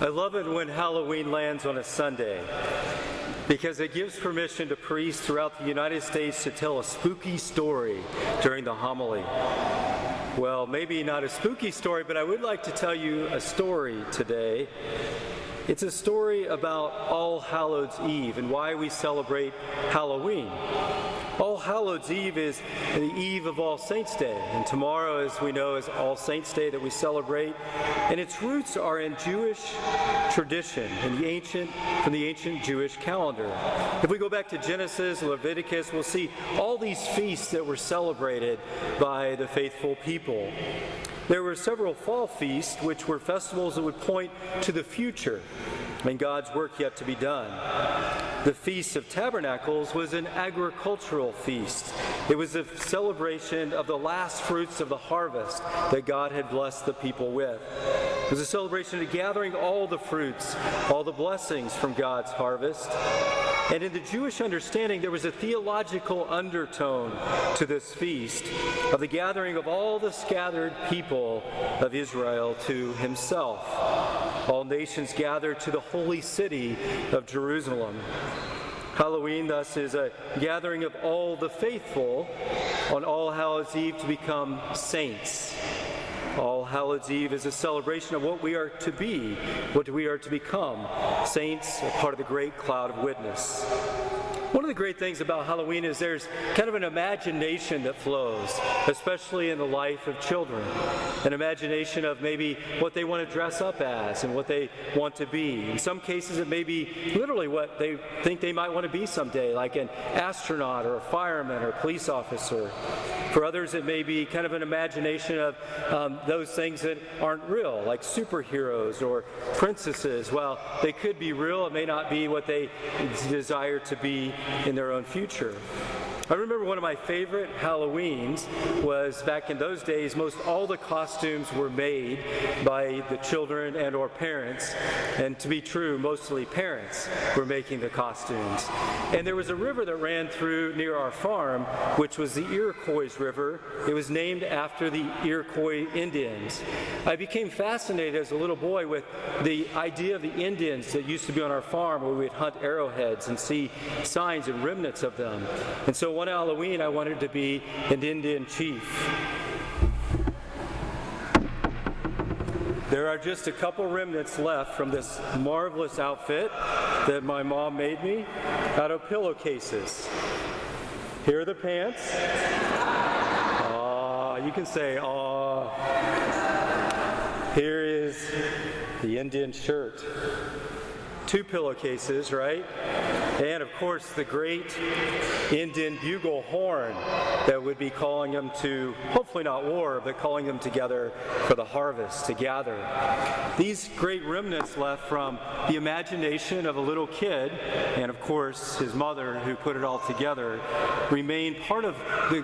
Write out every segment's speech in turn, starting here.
I love it when Halloween lands on a Sunday because it gives permission to priests throughout the United States to tell a spooky story during the homily. Well, maybe not a spooky story, but I would like to tell you a story today. It's a story about All Hallows Eve and why we celebrate Halloween. All Hallows Eve is the eve of All Saints' Day, and tomorrow, as we know, is All Saints' Day that we celebrate, and its roots are in Jewish tradition, from the ancient Jewish calendar. If we go back to Genesis, Leviticus, we'll see all these feasts that were celebrated by the faithful people. There were several fall feasts, which were festivals that would point to the future and God's work yet to be done. The Feast of Tabernacles was an agricultural feast. It was a celebration of the last fruits of the harvest that God had blessed the people with. It was a celebration of gathering all the fruits, all the blessings from God's harvest. And in the Jewish understanding, there was a theological undertone to this feast of the gathering of all the scattered people of Israel to himself. All nations gathered to the holy city of Jerusalem. Halloween, thus, is a gathering of all the faithful on All Hallows Eve to become saints. All Hallows Eve is a celebration of what we are to be, what we are to become. Saints, a part of the great cloud of witness. One of the great things about Halloween is there's kind of an imagination that flows, especially in the life of children. An imagination of maybe what they want to dress up as and what they want to be. In some cases, it may be literally what they think they might want to be someday, like an astronaut or a fireman or a police officer. For others, it may be kind of an imagination of those things that aren't real, like superheroes or princesses. Well, they could be real. It may not be what they desire to be in their own future. I remember one of my favorite Halloweens was back in those days, most all the costumes were made by the children and or parents. And to be true, mostly parents were making the costumes. And there was a river that ran through near our farm, which was the Iroquois River. It was named after the Iroquois Indians. I became fascinated as a little boy with the idea of the Indians that used to be on our farm where we'd hunt arrowheads and see signs and remnants of them. And so one Halloween, I wanted to be an Indian chief. There are just a couple remnants left from this marvelous outfit that my mom made me out of pillowcases. Here are the pants. You can say, aw. Here is the Indian shirt. 2 pillowcases, right? And of course, the great Indian bugle horn that would be calling them to, hopefully not war, but calling them together for the harvest, to gather. These great remnants left from the imagination of a little kid, and of course, his mother who put it all together, remain part of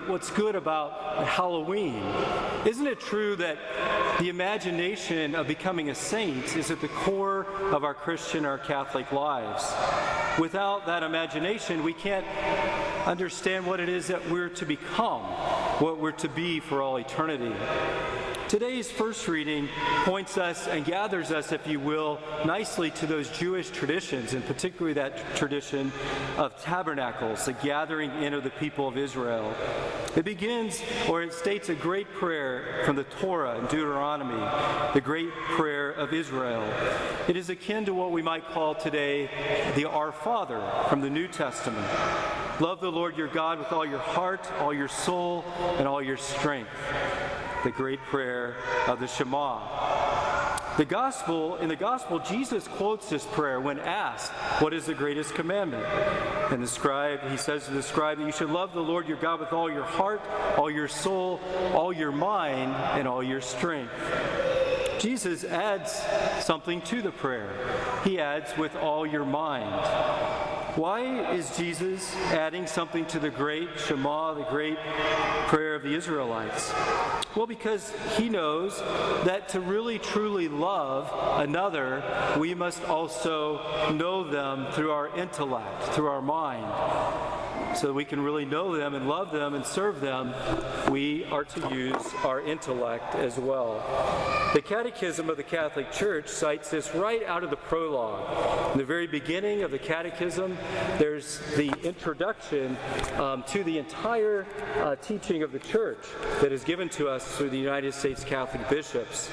what's good about Halloween. Isn't it true that the imagination of becoming a saint is at the core of our Christian or Catholic lives? Without that imagination, we can't understand what it is that we're to become, what we're to be for all eternity. Today's first reading points us and gathers us, if you will, nicely to those Jewish traditions, and particularly that tradition of tabernacles, the gathering in of the people of Israel. It begins, or it states a great prayer from the Torah in Deuteronomy, the great prayer of Israel. It is akin to what we might call today the Our Father from the New Testament. Love the Lord your God with all your heart, all your soul, and all your strength. The great prayer of the Shema. In the gospel, Jesus quotes this prayer when asked, what is the greatest commandment? And he says to the scribe that you should love the Lord your God with all your heart, all your soul, all your mind, and all your strength. Jesus adds something to the prayer. He adds, with all your mind. Why is Jesus adding something to the great Shema, the great prayer of the Israelites? Well, because he knows that to really truly love another, we must also know them through our intellect, through our mind. so that we can really know them and love them and serve them, we are to use our intellect as well. The Catechism of the Catholic Church cites this right out of the prologue. In the very beginning of the Catechism, there's the introduction to the entire teaching of the Church that is given to us through the United States Catholic bishops.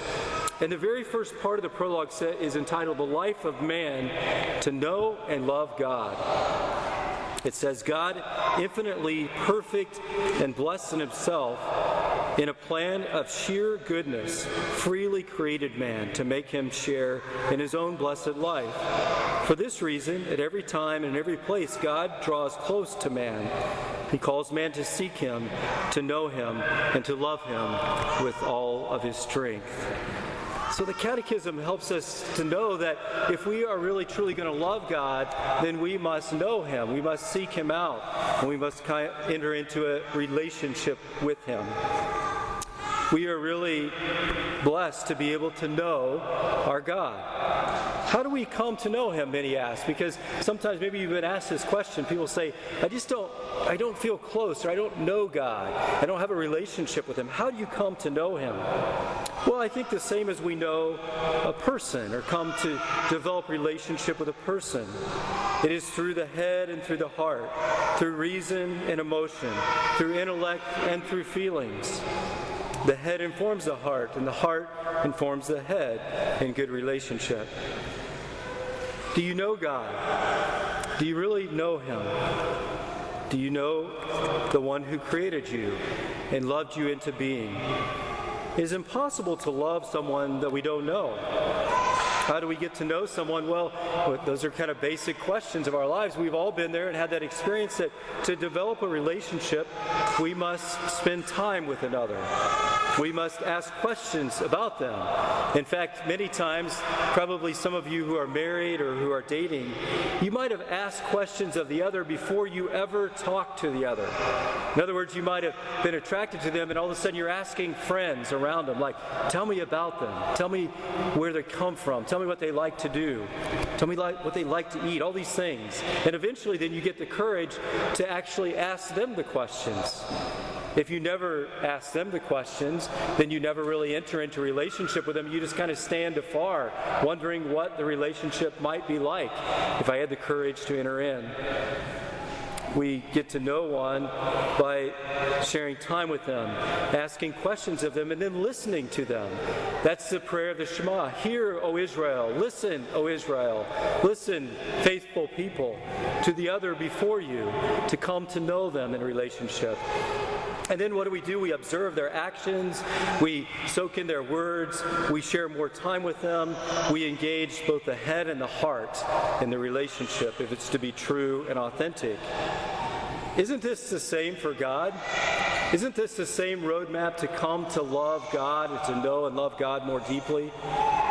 And the very first part of the prologue is entitled The Life of Man to Know and Love God. It says, God, infinitely perfect and blessed in himself, in a plan of sheer goodness, freely created man to make him share in his own blessed life. For this reason, at every time and every place, God draws close to man. He calls man to seek him, to know him, and to love him with all of his strength. So the Catechism helps us to know that if we are really truly going to love God, then we must know him. We must seek him out, and we must enter into a relationship with him. We are really blessed to be able to know our God. How do we come to know him, many ask? Because sometimes maybe you've been asked this question. People say, I don't feel close, or I don't know God. I don't have a relationship with him. How do you come to know him? Well, I think the same as we know a person or come to develop relationship with a person. It is through the head and through the heart, through reason and emotion, through intellect and through feelings. The head informs the heart, and the heart informs the head in good relationship. Do you know God? Do you really know him? Do you know the one who created you and loved you into being? It is impossible to love someone that we don't know. How do we get to know someone? Well, those are kind of basic questions of our lives. We've all been there and had that experience that to develop a relationship, we must spend time with another. We must ask questions about them. In fact, many times, probably some of you who are married or who are dating, you might have asked questions of the other before you ever talked to the other. In other words, you might have been attracted to them, and all of a sudden you're asking friends around them, like, tell me about them. Tell me where they come from. Tell me what they like to do. Tell me what they like to eat, all these things. And eventually then you get the courage to actually ask them the questions. If you never ask them the questions, then you never really enter into a relationship with them. You just kind of stand afar, wondering what the relationship might be like if I had the courage to enter in. We get to know one by sharing time with them, asking questions of them, and then listening to them. That's the prayer of the Shema. Hear, O Israel. Listen, O Israel. Listen, faithful people, to the other before you, to come to know them in relationship. And then what do? We observe their actions, we soak in their words, we share more time with them, we engage both the head and the heart in the relationship if it's to be true and authentic. Isn't this the same for God? Isn't this the same roadmap to come to love God and to know and love God more deeply?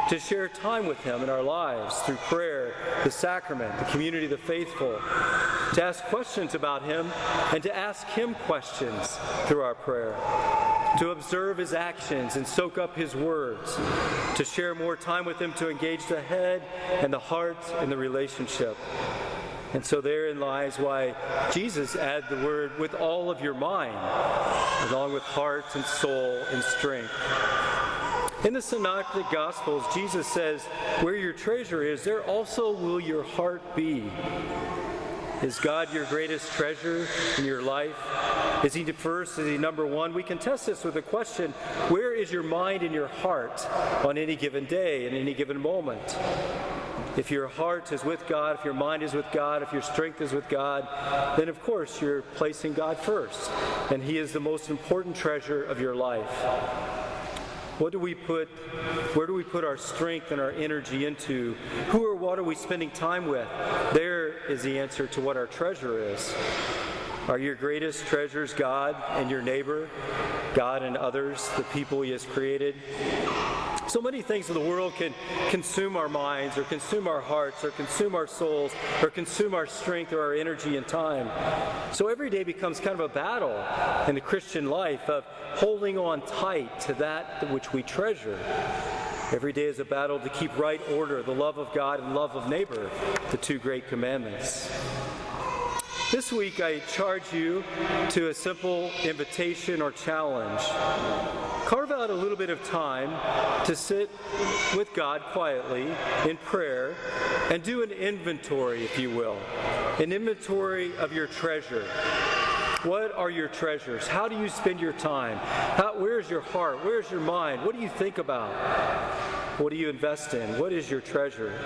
To share time with him in our lives through prayer, the sacrament, the community of the faithful, to ask questions about him and to ask him questions through our prayer, to observe his actions and soak up his words, to share more time with him, to engage the head and the heart in the relationship. And so therein lies why Jesus added the word with all of your mind, along with heart and soul and strength. In the Synoptic Gospels, Jesus says, where your treasure is, there also will your heart be. Is God your greatest treasure in your life? Is he first? Is he number one? We can test this with a question, where is your mind and your heart on any given day, in any given moment? If your heart is with God, if your mind is with God, if your strength is with God, then of course you're placing God first, and he is the most important treasure of your life. Where do we put our strength and our energy into? Who or what are we spending time with? There is the answer to what our treasure is. Are your greatest treasures God and your neighbor, God and others, the people he has created? So many things in the world can consume our minds or consume our hearts or consume our souls or consume our strength or our energy and time. So every day becomes kind of a battle in the Christian life of holding on tight to that which we treasure. Every day is a battle to keep right order, the love of God and love of neighbor, the two great commandments. This week I charge you to a simple invitation or challenge. Carve out a little bit of time to sit with God quietly in prayer and do an inventory, if you will, an inventory of your treasure. What are your treasures? How do you spend your time? Where's your heart? Where's your mind? What do you think about? What do you invest in? What is your treasure?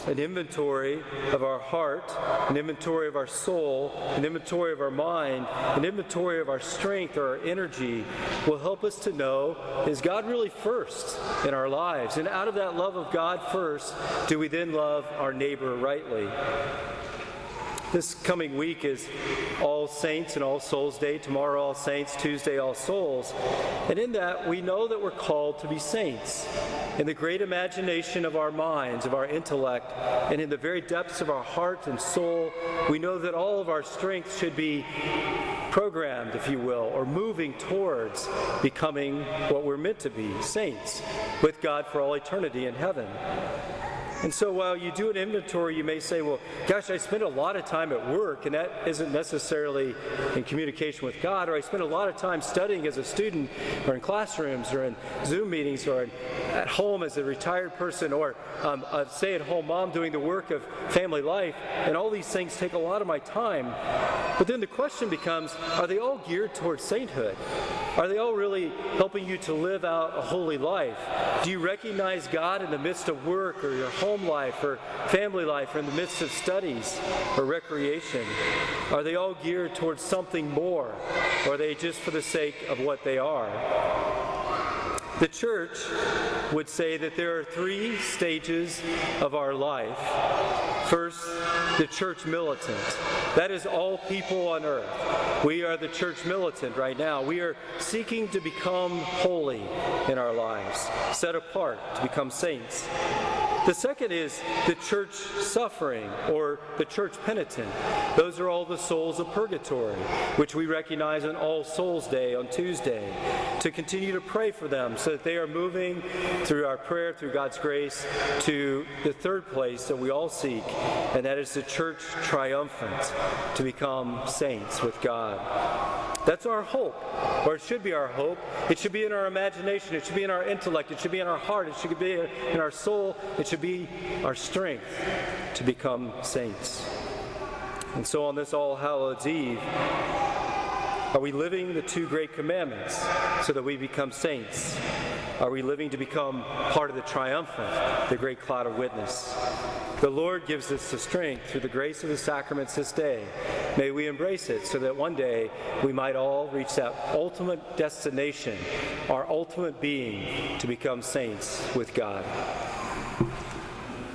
An inventory of our heart, an inventory of our soul, an inventory of our mind, an inventory of our strength or our energy will help us to know, is God really first in our lives? And out of that love of God first, do we then love our neighbor rightly? This coming week is All Saints and All Souls Day. Tomorrow, All Saints. Tuesday, All Souls. And in that, we know that we're called to be saints. In the great imagination of our minds, of our intellect, and in the very depths of our heart and soul, we know that all of our strength should be programmed, if you will, or moving towards becoming what we're meant to be, saints, with God for all eternity in heaven. And so while you do an inventory, you may say, well, gosh, I spend a lot of time at work, and that isn't necessarily in communication with God, or I spend a lot of time studying as a student, or in classrooms, or in Zoom meetings, or at home as a retired person, or a stay-at-home mom doing the work of family life, and all these things take a lot of my time. But then the question becomes, are they all geared towards sainthood? Are they all really helping you to live out a holy life? Do you recognize God in the midst of work or your home life or family life or in the midst of studies or recreation? Are they all geared towards something more, or are they just for the sake of what they are? The church would say that there are 3 stages of our life. First, the Church Militant. That is all people on earth. We are the Church Militant right now. We are seeking to become holy in our lives, set apart to become saints. The second is the church suffering, or the church penitent. Those are all the souls of purgatory, which we recognize on All Souls Day on Tuesday, to continue to pray for them so that they are moving through our prayer, through God's grace, to the third place that we all seek, and that is the church triumphant, to become saints with God. That's our hope, or it should be our hope. It should be in our imagination. It should be in our intellect. It should be in our heart. It should be in our soul. It should be our strength to become saints. And so on this All Hallows Eve, are we living the 2 great commandments so that we become saints? Are we living to become part of the triumphant, the great cloud of witness? The Lord gives us the strength through the grace of the sacraments this day. May we embrace it so that one day we might all reach that ultimate destination, our ultimate being, to become saints with God.